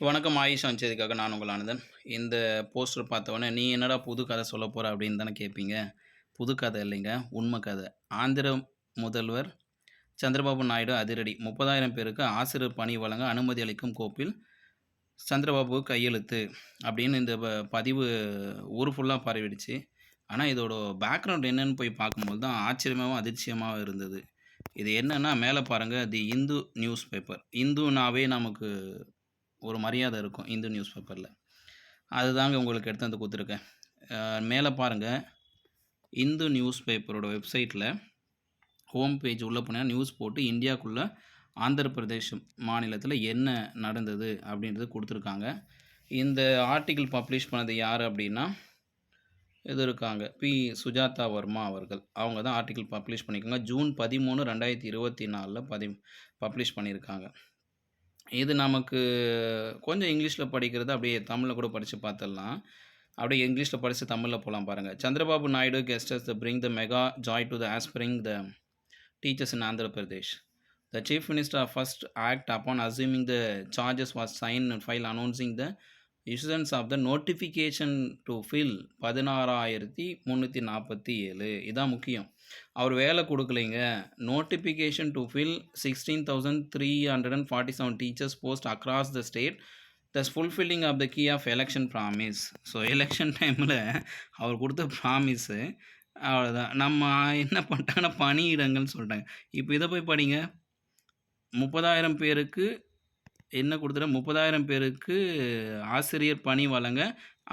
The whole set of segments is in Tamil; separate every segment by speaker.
Speaker 1: வணக்கம் ஆயிஷா செய்திக்காக நான் உங்கள் ஆனந்தன். இந்த போஸ்டர் பார்த்தோனே, "நீ என்னடா புது கதை சொல்லப் போற?" அப்படின்னு தானே கேட்பீங்க. புது கதை இல்லைங்க, உண்மை கதை. ஆந்திர முதல்வர் சந்திரபாபு நாயுடு அதிரடி 30,000 பேருக்கு ஆசிரியர் பணி வழங்க அனுமதி அளிக்கும் கோப்பில் சந்திரபாபு கையெழுத்து அப்படின்னு இந்த பதிவு ஊர் ஃபுல்லா பரவிடுச்சு. ஆனா, இதோட பேக்ரவுண்ட் என்னன்னு போய் பார்க்கும்போது தான் ஆச்சரியமாவும், அதிர்ச்சியமாவும் இருந்தது. இது என்னன்னா, மேல பாருங்க தி இந்து நியூஸ் பேப்பர். இந்துனாவே நமக்கு ஒரு மரியாதை இருக்கும் இந்து நியூஸ் பேப்பரில். அதுதாங்க உங்களுக்கு எடுத்து வந்து கொடுத்துருக்கேன். மேலே பாருங்கள், இந்து நியூஸ் பேப்பரோட வெப்சைட்டில் ஹோம் பேஜ் உள்ளே போனால் நியூஸ் போட்டு இந்தியாவுக்குள்ளே ஆந்திர பிரதேஷ் மாநிலத்தில் என்ன நடந்தது அப்படின்றது கொடுத்துருக்காங்க. இந்த ஆர்டிக்கிள் பப்ளிஷ் பண்ணது யார் அப்படின்னா, இது இருக்காங்க சுஜாதா வர்மா அவர்கள். அவங்க தான் ஆர்டிக்கிள் பப்ளிஷ் பண்ணியிருக்காங்க. ஜூன் 13, 2024 பப்ளிஷ் பண்ணியிருக்காங்க. இது நமக்கு கொஞ்சம் இங்கிலீஷில் படிக்கிறது அப்படியே தமிழில் கூட படித்து பார்த்துடலாம். அப்படியே இங்கிலீஷில் படித்து தமிழில் போகலாம் பாருங்கள். Chandrababu Naidu gestures the bring the mega Joy to the offspring the teachers in Andhra Pradesh. The chief minister first act upon assuming the charges was signed and file announcing the issuance of the notification to fill 16,347. இதான் முக்கியம். அவர் வேலை கொடுக்கலைங்க. Notification to fill 16,347 teachers post across the state thus fulfilling of the key of election promise. So election டைமில் அவர் கொடுத்த ப்ராமிஸு அவ்வளோதான். நம்ம என்ன பண்ணிட்டாங்கன்னா பணியிடங்கள்னு சொல்லிட்டாங்க. இப்போ இதை போய் படிங்க. 30,000 பேருக்கு என்ன கொடுத்துட்டா 30,000 பேருக்கு ஆசிரியர் பணி வழங்க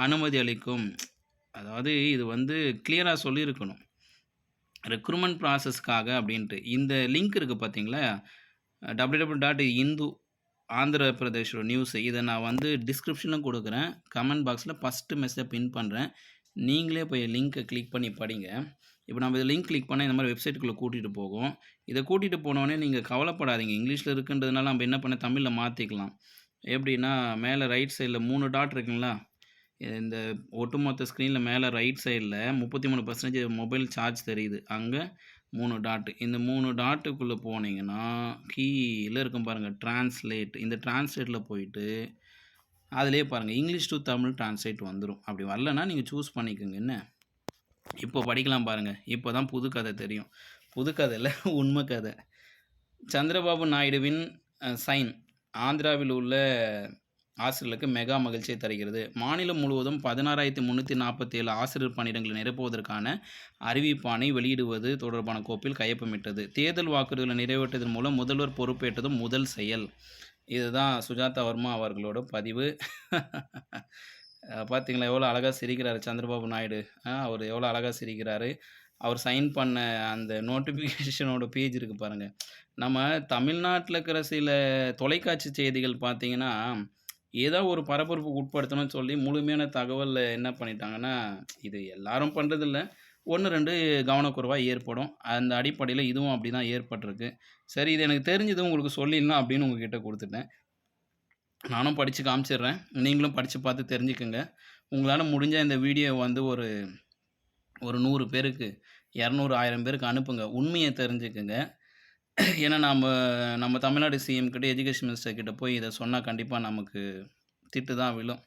Speaker 1: அனுமதி அளிக்கும். அதாவது இது வந்து கிளியராக சொல்லியிருக்கணும், ரெக்ரூட்மெண்ட் ப்ராசஸ்க்காக அப்படின்ட்டு. இந்த லிங்க் இருக்குது பார்த்தீங்களா, www.hindu ஆந்திர பிரதேஷோட நியூஸு. இதை நான் வந்து டிஸ்கிரிப்ஷனில் கொடுக்குறேன், கமெண்ட் பாக்ஸில் ஃபஸ்ட்டு மெசேஜை பின் பண்ணுறேன். நீங்களே போய் லிங்க்கை கிளிக் பண்ணி படிங்க. இப்போ நம்ம இதை லிங்க் கிளிக் பண்ணால் இந்த மாதிரி வெப்சைட்டுக்குள்ளே கூட்டிகிட்டு போகும். இதை கூட்டிகிட்டு போனோடனே நீங்கள் கவலைப்படாதீங்க, இங்கிலீஷில் இருக்குன்றதுனால நம்ம என்ன பண்ண தமிழில் மாற்றிக்கலாம். எப்படின்னா, மேலே ரைட் சைடில் 3 டாட் இருக்குங்களா, இந்த ஒட்டுமொத்த ஸ்க்ரீனில் மேலே ரைட் சைடில் 33% மொபைல் சார்ஜ் தெரியுது. அங்கே 3 டாட்டு. இந்த 3 டாட்டுக்குள்ளே போனீங்கன்னா கீழே இருக்கும் பாருங்கள் ட்ரான்ஸ்லேட். இந்த ட்ரான்ஸ்லேட்டில் போயிட்டு அதிலே பாருங்கள் இங்கிலீஷ் டு தமிழ் ட்ரான்ஸ்லேட் வந்துடும். அப்படி வரலன்னா நீங்கள் சூஸ் பண்ணிக்கோங்க. என்ன இப்போ படிக்கலாம் பாருங்கள். இப்போ தான் புது கதை தெரியும். புது கதை இல்லை, உண்மை கதை. சந்திரபாபு நாயுடுவின் சைன் ஆந்திராவில் உள்ள ஆசிரியர்களுக்கு மெகா மகிழ்ச்சியை தருகிறது. மாநிலம் முழுவதும் 16,347 ஆசிரியர் பணியிடங்களை நிரப்புவதற்கான அறிவிப்பானை வெளியிடுவது தொடர்பான கோப்பில் கையொப்பமிட்டது. தேர்தல் வாக்குறுதிகளை நிறைவேற்றுவதன் மூலம் முதல்வர் பொறுப்பேற்றதும் முதல் செயல். இதுதான் சுஜாதா வர்மா அவர்களோட பதிவு. பார்த்தீங்களா எவ்வளோ அழகாக சிரிக்கிறாரு சந்திரபாபு நாயுடு. அவர் எவ்வளோ அழகாக சிரிக்கிறாரு. அவர் சைன் பண்ண அந்த நோட்டிஃபிகேஷனோட பேஜ் இருக்குது பாருங்கள். நம்ம தமிழ்நாட்டில் இருக்கிற சில தொலைக்காட்சி செய்திகள் பார்த்தீங்கன்னா, ஏதோ ஒரு பரபரப்புக்கு உட்படுத்தணும்னு சொல்லி முழுமையான தகவல் என்ன பண்ணிட்டாங்கன்னா, இது எல்லாரும் பண்ணுறதில்ல, 1, 2 கவனக்குறைவாக ஏற்படும். அந்த அடிப்படையில் இதுவும் அப்படி தான் ஏற்பட்டிருக்கு. சரி, இது எனக்கு தெரிஞ்சது உங்களுக்கு சொல்லிடலாம் அப்படின்னு உங்ககிட்ட கொடுத்துட்டேன். நானும் படித்து காமிச்சிடுறேன், நீங்களும் படித்து பார்த்து தெரிஞ்சுக்கோங்க. உங்களால் முடிஞ்ச இந்த வீடியோ வந்து ஒரு 100 பேருக்கு, 200, 1000 பேருக்கு அனுப்புங்க. உண்மையை தெரிஞ்சுக்குங்க. ஏன்னா நம்ம தமிழ்நாடு சிஎம் கிட்ட, எஜுகேஷன் மினிஸ்டர் கிட்ட போய் இதை சொன்னால் கண்டிப்பாக நமக்கு திட்டு தான் விழும்.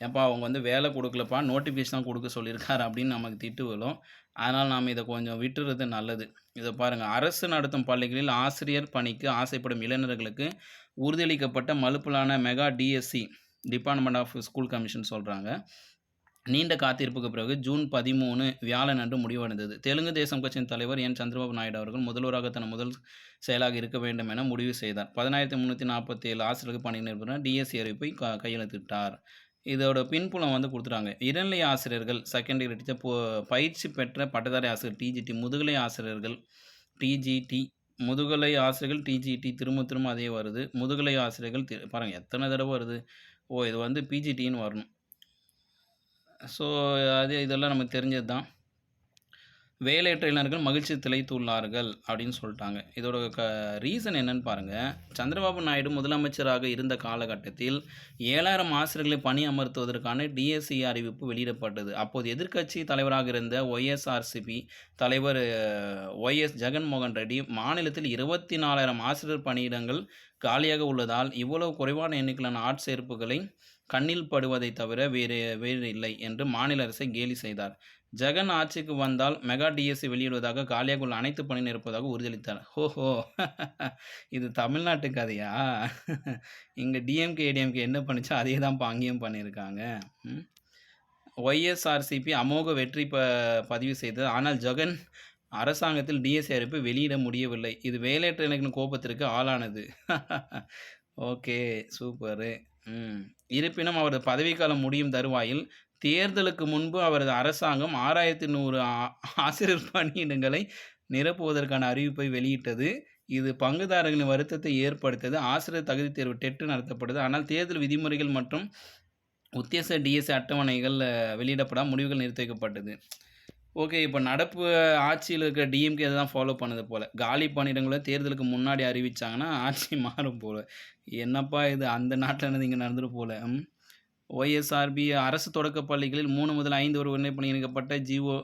Speaker 1: ஏப்பா அவங்க வந்து வேலை கொடுக்கலப்பா, நோட்டிஃபிகேஷன் தான் கொடுக்க சொல்லியிருக்காரு அப்படின்னு நமக்கு திட்டு விழும். அதனால் நாம் இதை கொஞ்சம் விட்டுறது நல்லது. இதை பாருங்கள், அரசு நடத்தும் பள்ளிகளில் ஆசிரியர் பணிக்கு ஆசைப்படும் இளைஞர்களுக்கு உறுதியளிக்கப்பட்ட மலுப்பலான mega DSC, department of school commission சொல்கிறாங்க. நீண்ட காத்திருப்புக்கு பிறகு ஜூன் 13 வியாழன் அன்று முடிவடைந்தது. தெலுங்கு தேசம் கட்சியின் தலைவர் என் சந்திரபாபு நாயுடு அவர்கள் முதல்வராக தன் முதல் செயலாக இருக்க வேண்டும் என முடிவு செய்தார். 16,347 ஆசிரியர்கள் பணி நிரப்புனர் டிஎஸ்சி அறிவிப்பை கையெழுத்திட்டார். இதோட பின்புலம் வந்து கொடுத்துட்டாங்க. இடைநிலை ஆசிரியர்கள், செகண்டரி டீச்சர், பயிற்சி பெற்ற பட்டதாரி ஆசிரியர் டிஜிடி, முதுகலை ஆசிரியர்கள் டிஜிடி, முதுகலை ஆசிரியர்கள் டிஜிடி, திரும்ப அதே வருது. முதுகலை ஆசிரியர்கள் பாருங்கள் எத்தனை தடவை வருது. இது வந்து பிஜிடின்னு வரணும். ஸோ இதெல்லாம் நமக்கு தெரிஞ்சது தான். வேலையற்ற இளைஞர்கள் மகிழ்ச்சி திளைத்துள்ளார்கள் அப்படின்னு சொல்லிட்டாங்க. இதோட ரீசன் என்னன்னு பாருங்கள். சந்திரபாபு நாயுடு முதலமைச்சராக இருந்த காலகட்டத்தில் 7,000 ஆசிரியர்களை பணி அமர்த்துவதற்கான டிஎஸ்சி அறிவிப்பு வெளியிடப்பட்டது. அப்போது எதிர்க்கட்சி தலைவராக இருந்த ஒய்எஸ்ஆர்சிபி தலைவர் ஒய்எஸ் ஜெகன்மோகன் ரெட்டி மாநிலத்தில் 24,000 ஆசிரியர் பணியிடங்கள் காலியாக உள்ளதால் இவ்வளவு குறைவான எண்ணிக்கையிலான ஆட்சேர்ப்புகளை கண்ணில் படுவதை தவிர வேறு இல்லை என்று மாநில அரசை கேலி செய்தார். ஜெகன் ஆட்சிக்கு வந்தால் மெகா டிஎஸ்சி வெளியிடுவதாக காலியாக உள்ள அனைத்து பணியும் இருப்பதாக உறுதியளித்தார். ஓஹோ! இது தமிழ்நாட்டு கதையா? இங்கே டிஎம்கே ஏடிஎம்கே என்ன பண்ணுச்சோ அதே தான் அங்கேயும் பண்ணியிருக்காங்க. ஒய்எஸ்ஆர்சிபி அமோக வெற்றி பதிவு செய்தது. ஆனால் ஜெகன் அரசாங்கத்தில் டிஎஸ்சி அறிவிப்பு வெளியிட முடியவில்லை. இது வேலையற்ற இளைஞர்களின் கோபத்திற்கு ஆளானது. Okay, super. இருப்பினும் அவரது பதவிக்காலம் முடியும் தருவாயில் தேர்தலுக்கு முன்பு அவரது அரசாங்கம் 6,100 ஆசிரியர் பணியிடங்களை நிரப்புவதற்கான அறிவிப்பை வெளியிட்டது. இது பங்குதாரர்களின் வருத்தத்தை ஏற்படுத்தது. ஆசிரியர் தகுதி தேர்வு டெட் நடத்தப்பட்டது. ஆனால் தேர்தல் விதிமுறைகள் மற்றும் உத்தேச டிஎஸ்சி அட்டவணைகள் வெளியிடப்படாமல் முடிவுகள் நிறுத்தி வைக்கப்பட்டது. ஓகே, இப்போ நடப்பு ஆட்சியில் இருக்கிற டிஎம்கே தான் ஃபாலோ பண்ணது போல். காலி பணியிடங்களை தேர்தலுக்கு முன்னாடி அறிவித்தாங்கன்னா ஆட்சி மாறும் போல். என்னப்பா இது, அந்த நாட்டில் இருந்து இங்கே நடந்துட்டு போல். ஒய்எஸ்ஆர்பி அரசு தொடக்கப் பள்ளிகளில் 3 முதல் 5 வரை உயர்நிலைப் இணைக்கப்பட்ட ஜிஓ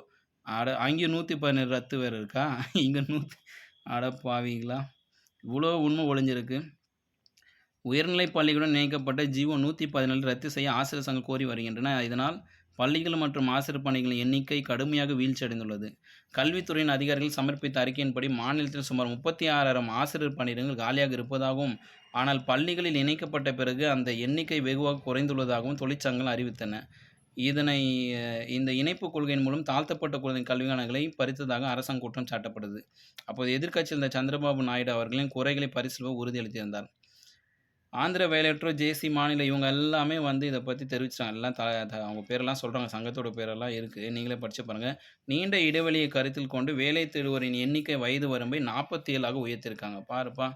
Speaker 1: அங்கேயும் 117 ரத்து வேறு இருக்கா? இங்கே 100 அடப்பாவீங்களா, இவ்வளோ உண்மை ஒளிஞ்சிருக்கு. உயர்நிலைப் பள்ளிகளுடன் இணைக்கப்பட்ட ஜிஓ 117 ரத்து செய்ய ஆசிரியர் சங்கம் கோரி வருகின்றன. இதனால் பள்ளிகள் மற்றும் ஆசிரியர் பணிகளின் எண்ணிக்கை கடுமையாக வீழ்ச்சியடைந்துள்ளது. கல்வித்துறையின் அதிகாரிகள் சமர்ப்பித்த அறிக்கையின்படி மாநிலத்தில் சுமார் 36,000 ஆசிரியர் பணியிடங்கள் காலியாக இருப்பதாகவும், ஆனால் பள்ளிகளில் இணைக்கப்பட்ட பிறகு அந்த எண்ணிக்கை வெகுவாக குறைந்துள்ளதாகவும் தொழிற்சங்கங்கள் அறிவித்தன. இந்த இணைப்பு கொள்கையின் மூலம் தாழ்த்தப்பட்ட குழந்தை கல்வியாளர்களை பறித்ததாக அரசாங்கம் குற்றம் சாட்டப்பட்டது. அப்போது எதிர்க்கட்சியில் இருந்த சந்திரபாபு நாயுடு அவர்களின் குறைகளை பரிசீலிக்க உறுதியளித்திருந்தார். ஆந்திர வேலையற்றோர் ஜேசி மாநில இவங்க எல்லாமே இதை பற்றி தெரிவிச்சாங்க. எல்லாம் அவங்க பேரெல்லாம் சொல்கிறாங்க, சங்கத்தோட பேரெல்லாம் இருக்குது, நீங்களே படித்து பாருங்கள். நீண்ட இடைவெளியை கருத்தில் கொண்டு வேலை தேடுவோரின் எண்ணிக்கை வயது வரம்பை 47ஆக உயர்த்தியிருக்காங்க. பாருப்பா,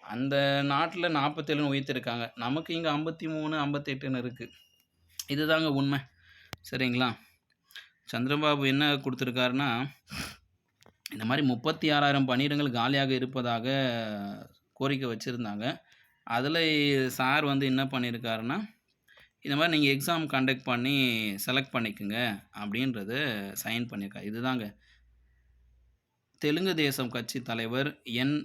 Speaker 1: அந்த நாட்டில் 47ன்னு உயர்த்திருக்காங்க. நமக்கு இங்கே 53, 58ன்னு இருக்குது. இதுதாங்க உண்மை. சரிங்களா? சந்திரபாபு என்ன கொடுத்துருக்காருன்னா, இந்த மாதிரி 36,000 பணியிடங்கள் காலியாக இருப்பதாக கோரிக்கை வச்சுருந்தாங்க. அதில் சார் என்ன பண்ணியிருக்காருன்னா, இந்த மாதிரி நீங்கள் எக்ஸாம் கண்டக்ட் பண்ணி செலக்ட் பண்ணிக்கோங்க அப்படின்றத சைன் பண்ணியிருக்காரு. இதுதாங்க தெலுங்கு தேசம் கட்சி தலைவர் என்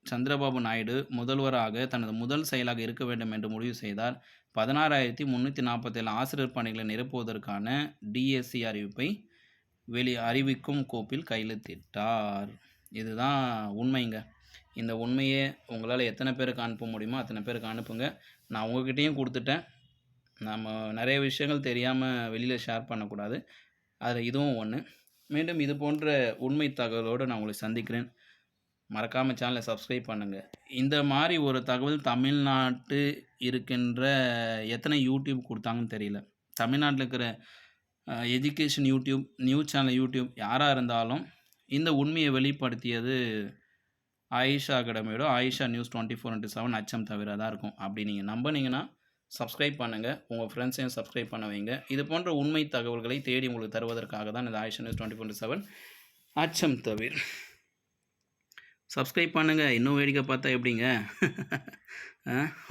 Speaker 1: சந்திரபாபு நாயுடு முதல்வராக தனது முதல் செயலாக இருக்க வேண்டும் என்று முடிவு செய்தார். 16,347 ஆசிரியர் பணிகளை நிரப்புவதற்கான டிஎஸ்சி அறிவிப்பை அறிவிக்கும் கோப்பில் கையெழுத்திட்டார். இதுதான் உண்மைங்க. இந்த உண்மையை உங்களால் எத்தனை பேருக்கு அனுப்ப முடியுமோ அத்தனை பேருக்கு அனுப்புங்க. நான் உங்கள்கிட்டையும் கொடுத்துட்டேன். நம்ம நிறைய விஷயங்கள் தெரியாமல் வெளியில் ஷேர் பண்ணக்கூடாது. அதில் இதுவும் ஒன்று. மீண்டும் இது போன்ற உண்மை தகவலோடு நான் உங்களை சந்திக்கிறேன். மறக்காமல் சேனலை சப்ஸ்கிரைப் பண்ணுங்கள். இந்த மாதிரி ஒரு தகவல் தமிழ்நாட்டு இருக்கின்ற எத்தனை யூடியூப் கொடுத்தாங்கன்னு தெரியல. தமிழ்நாட்டில் இருக்கிற education YouTube, news channel YouTube யாராக இருந்தாலும் இந்த உண்மையை வெளிப்படுத்தியது ஆயிஷா அகாடமியோட ஆயிஷா நியூஸ் 24/7 அச்சம் தவிர தான் இருக்கும். அப்படி நீங்கள் நம்பினீங்கன்னா சப்ஸ்கிரைப் பண்ணுங்கள். உங்கள் ஃப்ரெண்ட்ஸையும் சப்ஸ்கிரைப் பண்ண வைங்க. இது போன்ற உண்மை தகவல்களை தேடி உங்களுக்கு தருவதற்காக தான் இந்த ஆயிஷா நியூஸ் 24/7 அச்சம் தவிர. சப்ஸ்கிரைப் பண்ணுங்கள். இன்னும் வேடிக்கை பார்த்தா எப்படிங்க?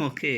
Speaker 1: ஓகே.